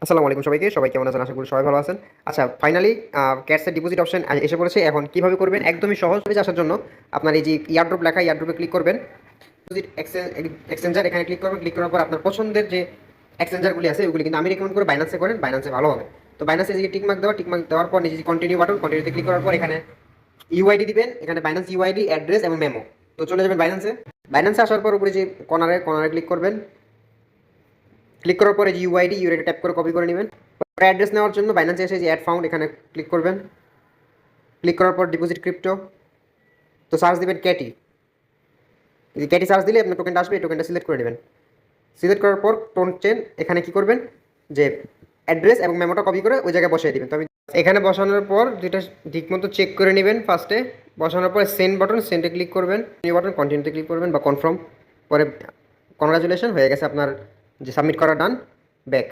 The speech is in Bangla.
আসসালামু আলাইকুম সবাইকে। সবাই কেমন আছেন? আশা করি সবাই ভালো আছেন। আচ্ছা, ফাইনালি ক্যাটসের ডিপোজিট অপশন এসে পড়েছে। এখন কিভাবে করবেন? একদমই সহজ পেজে আসার জন্য আপনার এই যে এয়ারড্রপ লেখা, এয়ারড্রপে ক্লিক করবেন। ডিপোজিট এক্সচেঞ্জার এখানে ক্লিক করবেন। ক্লিক করার পর আপনার পছন্দের যে এক্সচেঞ্জারগুলি আছে ওগুলি, কিন্তু আমি রেকমেন্ড করে বাইন্যান্সে করেন, বাইন্যান্সে ভালো হবে। তো বাইন্যান্সে যে টিকমার্ক দেওয়া, টিকমার্ক দেওয়ার পর নিজে কন্টিনিউ বাটন, কন্টিনিউতে ক্লিক করার পর এখানে ইউআইডি দিবেন। এখানে বাইন্যান্স ইউআইডি, অ্যাড্রেস এবং মেমো। তো চলে যাবেন বাইন্যান্সে। বাইন্যান্সে আসার পর উপরে যে কর্নারে কর্নারে ক্লিক করবেন। ক্লিক করার পরে যে ইউআইডি ট্যাপ করে কপি করে নেবেন। অ্যাড্রেস নেওয়ার জন্য বাইন্যান্সে এসে যে অ্যাড ফাউন্ড এখানে ক্লিক করবেন। ক্লিক করার পর ডিপোজিট ক্রিপ্টো, তো সার্চ দিবেন ক্যাটি। এই ক্যাটি সার্চ দিলে আপনার টোকেনটা আসবে, এই টোকেনটা সিলেক্ট করে নেবেন। সিলেক্ট করার পর টোন চেন এখানে কি করবেন যে অ্যাড্রেস এবং মেমোটা কপি করে ওই জায়গায় বসিয়ে দিবেন। তো আমি এখানে বসানোর পর দুইটা ঠিক মতো চেক করে নেবেন। ফার্স্টে বসানোর পরে সেন্ড বাটন, সেন্ডে ক্লিক করবেন। নিউ বাটন কন্টিনিউতে ক্লিক করবেন বা কনফার্ম। পরে কনগ্রাচুলেশন, হয়ে গেছে আপনার যে সাবমিট করা ডান। ব্যাক।